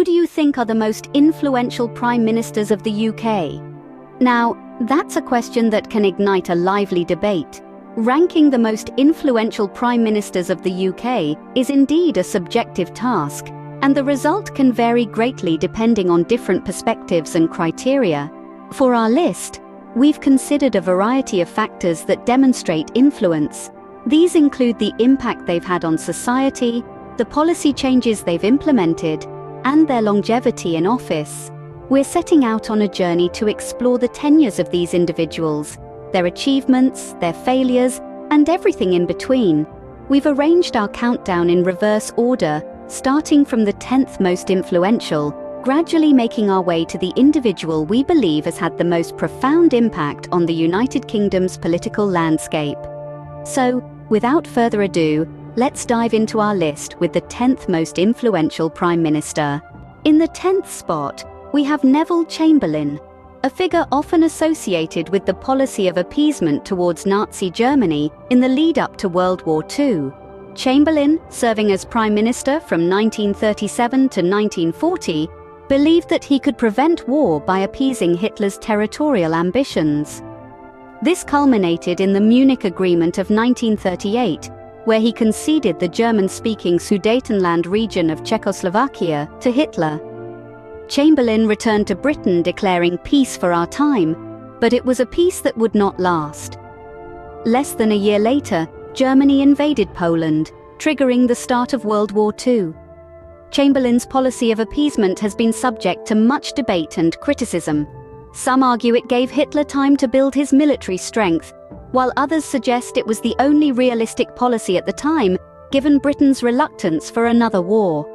do you think are the most influential prime ministers of the UK? Now, that's a question that can ignite a lively debate. Ranking the most influential prime ministers of the UK is indeed a subjective task, and the result can vary greatly depending on different perspectives and criteria. For our list, we've considered a variety of factors that demonstrate influence. These include the impact they've had on society, the policy changes they've implemented, and their longevity in office. We're setting out on a journey to explore the tenures of these individuals, their achievements, their failures, and everything in between. We've arranged our countdown in reverse order, starting from the 10th most influential, gradually making our way to the individual we believe has had the most profound impact on the United Kingdom's political landscape. So, without further ado, let's dive into our list with the 10th most influential Prime Minister. In the 10th spot, we have Neville Chamberlain, a figure often associated with the policy of appeasement towards Nazi Germany in the lead-up to World War II. Chamberlain, serving as Prime Minister from 1937 to 1940, believed that he could prevent war by appeasing Hitler's territorial ambitions. This culminated in the Munich Agreement of 1938, where he conceded the German-speaking Sudetenland region of Czechoslovakia to Hitler. Chamberlain returned to Britain declaring peace for our time, but it was a peace that would not last. Less than a year later, Germany invaded Poland, triggering the start of World War II. Chamberlain's policy of appeasement has been subject to much debate and criticism. Some argue it gave Hitler time to build his military strength, while others suggest it was the only realistic policy at the time, given Britain's reluctance for another war.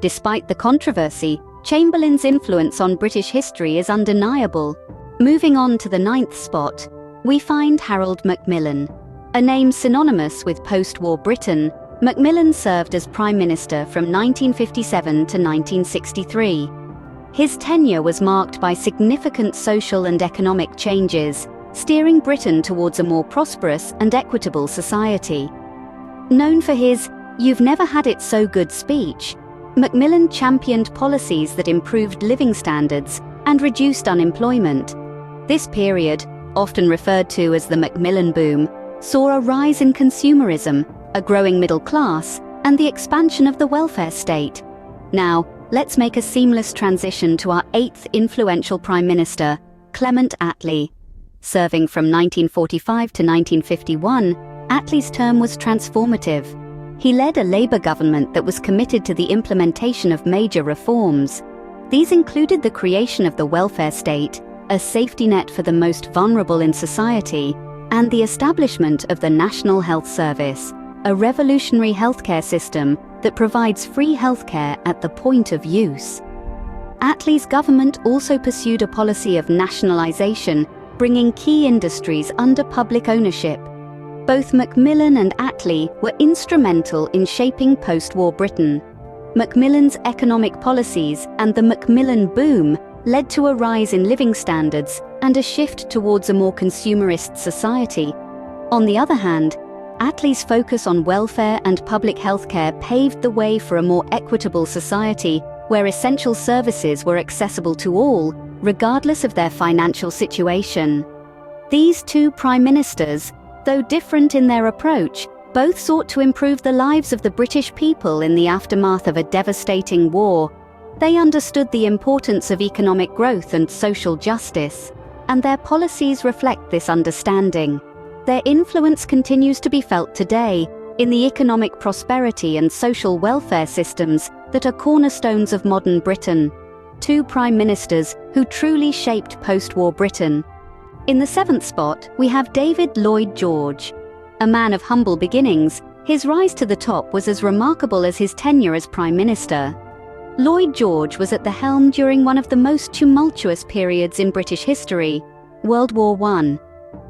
Despite the controversy, Chamberlain's influence on British history is undeniable. Moving on to the 9th spot, we find Harold Macmillan. A name synonymous with post-war Britain, Macmillan served as Prime Minister from 1957 to 1963. His tenure was marked by significant social and economic changes, steering Britain towards a more prosperous and equitable society. Known for his "You've never had it so good" speech, Macmillan championed policies that improved living standards and reduced unemployment. This period, often referred to as the Macmillan boom, saw a rise in consumerism, a growing middle class, and the expansion of the welfare state. Now, let's make a seamless transition to our 8th influential Prime Minister, Clement Attlee. Serving from 1945 to 1951, Attlee's term was transformative. He led a Labour government that was committed to the implementation of major reforms. These included the creation of the welfare state, a safety net for the most vulnerable in society, and the establishment of the National Health Service, a revolutionary healthcare system that provides free healthcare at the point of use. Attlee's government also pursued a policy of nationalisation, bringing key industries under public ownership. Both Macmillan and Attlee were instrumental in shaping post-war Britain. Macmillan's economic policies and the Macmillan boom led to a rise in living standards and a shift towards a more consumerist society. On the other hand, Attlee's focus on welfare and public healthcare paved the way for a more equitable society where essential services were accessible to all, regardless of their financial situation. These two prime ministers, though different in their approach, both sought to improve the lives of the British people in the aftermath of a devastating war. They understood the importance of economic growth and social justice, and their policies reflect this understanding. Their influence continues to be felt today in the economic prosperity and social welfare systems that are cornerstones of modern Britain. Two prime ministers who truly shaped post-war Britain. In the 7th spot, we have David Lloyd George. A man of humble beginnings, his rise to the top was as remarkable as his tenure as Prime Minister. Lloyd George was at the helm during one of the most tumultuous periods in British history, World War I.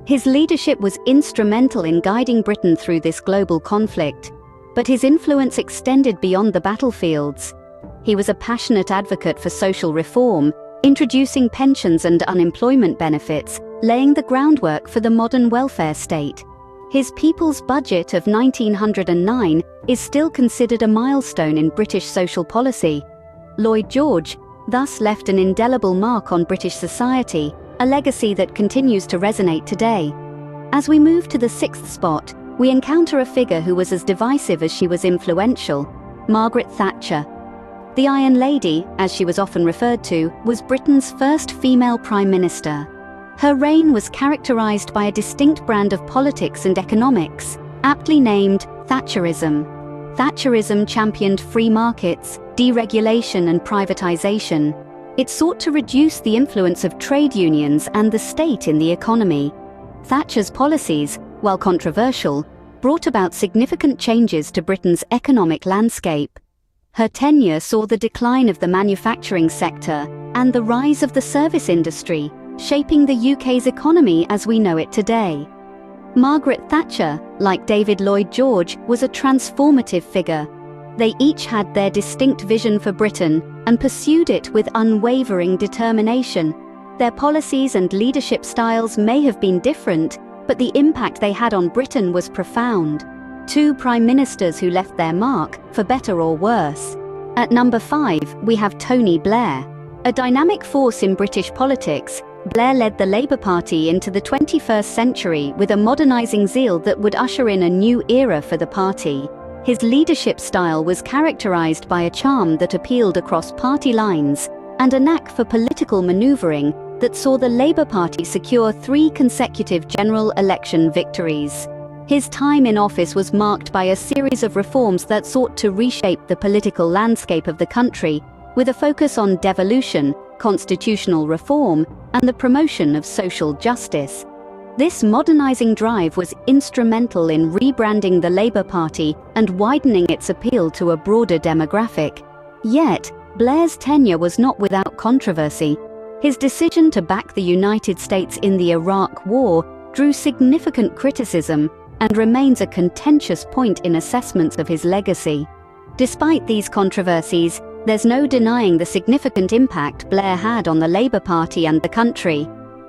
His leadership was instrumental in guiding Britain through this global conflict, but his influence extended beyond the battlefields. He was a passionate advocate for social reform, introducing pensions and unemployment benefits, laying the groundwork for the modern welfare state. His People's Budget of 1909 is still considered a milestone in British social policy. Lloyd George, thus left an indelible mark on British society, a legacy that continues to resonate today. As we move to the sixth spot, we encounter a figure who was as divisive as she was influential: Margaret Thatcher. The Iron Lady, as she was often referred to, was Britain's first female Prime Minister. Her reign was characterised by a distinct brand of politics and economics, aptly named Thatcherism. Thatcherism championed free markets, deregulation and privatisation. It sought to reduce the influence of trade unions and the state in the economy. Thatcher's policies, while controversial, brought about significant changes to Britain's economic landscape. Her tenure saw the decline of the manufacturing sector and the rise of the service industry, shaping the UK's economy as we know it today. Margaret Thatcher, like David Lloyd George, was a transformative figure. They each had their distinct vision for Britain and pursued it with unwavering determination. Their policies and leadership styles may have been different, but the impact they had on Britain was profound. Two prime ministers who left their mark, for better or worse. At number 5, we have Tony Blair. A dynamic force in British politics, Blair led the Labour Party into the 21st century with a modernising zeal that would usher in a new era for the party. His leadership style was characterised by a charm that appealed across party lines and a knack for political manoeuvring that saw the Labour Party secure 3 consecutive general election victories. His time in office was marked by a series of reforms that sought to reshape the political landscape of the country, with a focus on devolution, constitutional reform, and the promotion of social justice. This modernising drive was instrumental in rebranding the Labour Party and widening its appeal to a broader demographic. Yet, Blair's tenure was not without controversy. His decision to back the United States in the Iraq War drew significant criticism and remains a contentious point in assessments of his legacy. Despite these controversies, there's no denying the significant impact Blair had on the Labour Party and the country.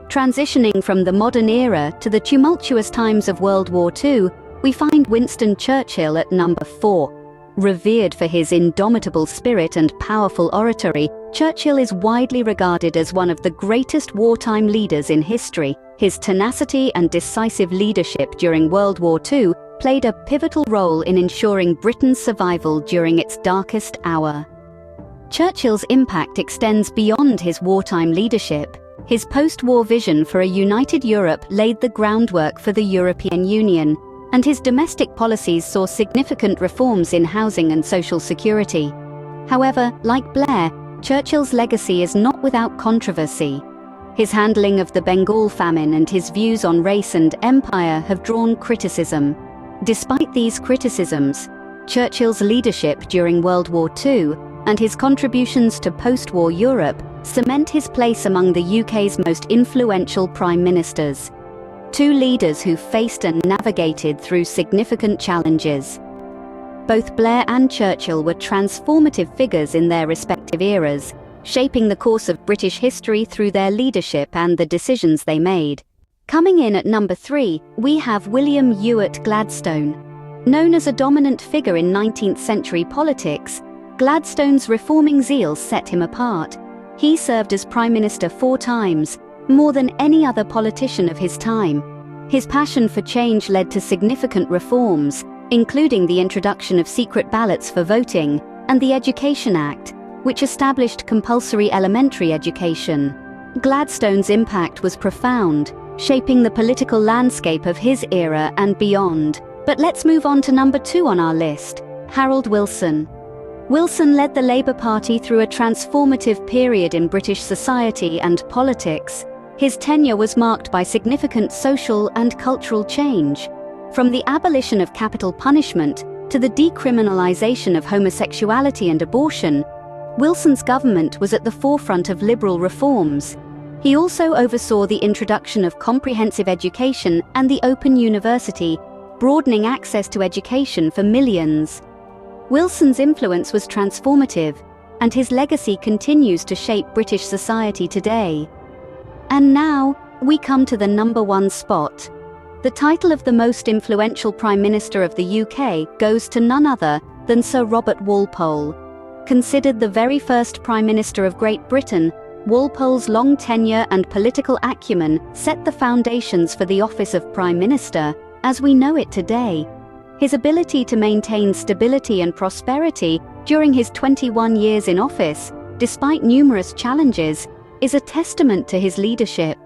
Transitioning from the modern era to the tumultuous times of World War II, we find Winston Churchill at number 4. Revered for his indomitable spirit and powerful oratory, Churchill is widely regarded as one of the greatest wartime leaders in history. His tenacity and decisive leadership during World War II played a pivotal role in ensuring Britain's survival during its darkest hour. Churchill's impact extends beyond his wartime leadership. His post-war vision for a united Europe laid the groundwork for the European Union, and his domestic policies saw significant reforms in housing and social security. However, like Blair, Churchill's legacy is not without controversy. His handling of the Bengal famine and his views on race and empire have drawn criticism. Despite these criticisms, Churchill's leadership during World War II and his contributions to post-war Europe cement his place among the UK's most influential prime ministers. Two leaders who faced and navigated through significant challenges. Both Blair and Churchill were transformative figures in their respective eras, shaping the course of British history through their leadership and the decisions they made. Coming in at number 3, we have William Ewart Gladstone. Known as a dominant figure in 19th century politics, Gladstone's reforming zeal set him apart. He served as Prime Minister 4 times, more than any other politician of his time. His passion for change led to significant reforms, including the introduction of secret ballots for voting and the Education Act, which established compulsory elementary education. Gladstone's impact was profound, shaping the political landscape of his era and beyond. But let's move on to number 2 on our list, Harold Wilson. Wilson led the Labour Party through a transformative period in British society and politics. His tenure was marked by significant social and cultural change. From the abolition of capital punishment to the decriminalisation of homosexuality and abortion, Wilson's government was at the forefront of liberal reforms. He also oversaw the introduction of comprehensive education and the Open University, broadening access to education for millions. Wilson's influence was transformative, and his legacy continues to shape British society today. And now, we come to the number 1 spot. The title of the most influential Prime Minister of the UK goes to none other than Sir Robert Walpole. Considered the very first Prime Minister of Great Britain, Walpole's long tenure and political acumen set the foundations for the office of Prime Minister as we know it today. His ability to maintain stability and prosperity during his 21 years in office, despite numerous challenges, is a testament to his leadership.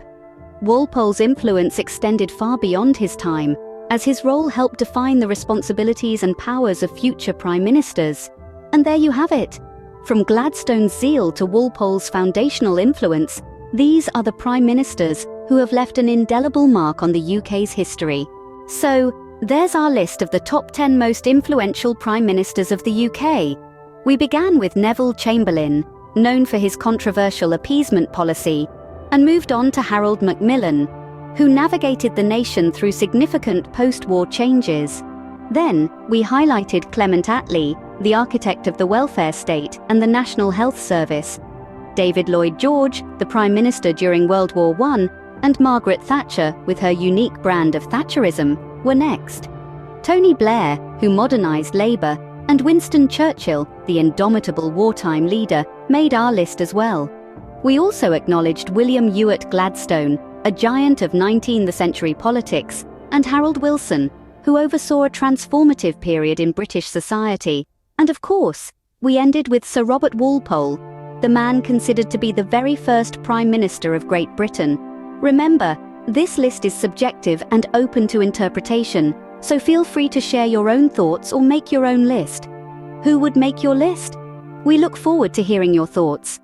Walpole's influence extended far beyond his time, as his role helped define the responsibilities and powers of future prime ministers. And there you have it. From Gladstone's zeal to Walpole's foundational influence, these are the prime ministers who have left an indelible mark on the UK's history. So, there's our list of the top 10 most influential prime ministers of the UK. We began with Neville Chamberlain, known for his controversial appeasement policy, and moved on to Harold Macmillan, who navigated the nation through significant post-war changes. Then, we highlighted Clement Attlee, the architect of the welfare state and the National Health Service, David Lloyd George, the Prime Minister during World War I, and Margaret Thatcher, with her unique brand of Thatcherism, were next. Tony Blair, who modernised Labour, and Winston Churchill, the indomitable wartime leader, made our list as well. We also acknowledged William Ewart Gladstone, a giant of 19th century politics, and Harold Wilson, who oversaw a transformative period in British society. And of course, we ended with Sir Robert Walpole, the man considered to be the very first Prime Minister of Great Britain. Remember, this list is subjective and open to interpretation, so feel free to share your own thoughts or make your own list. Who would make your list? We look forward to hearing your thoughts.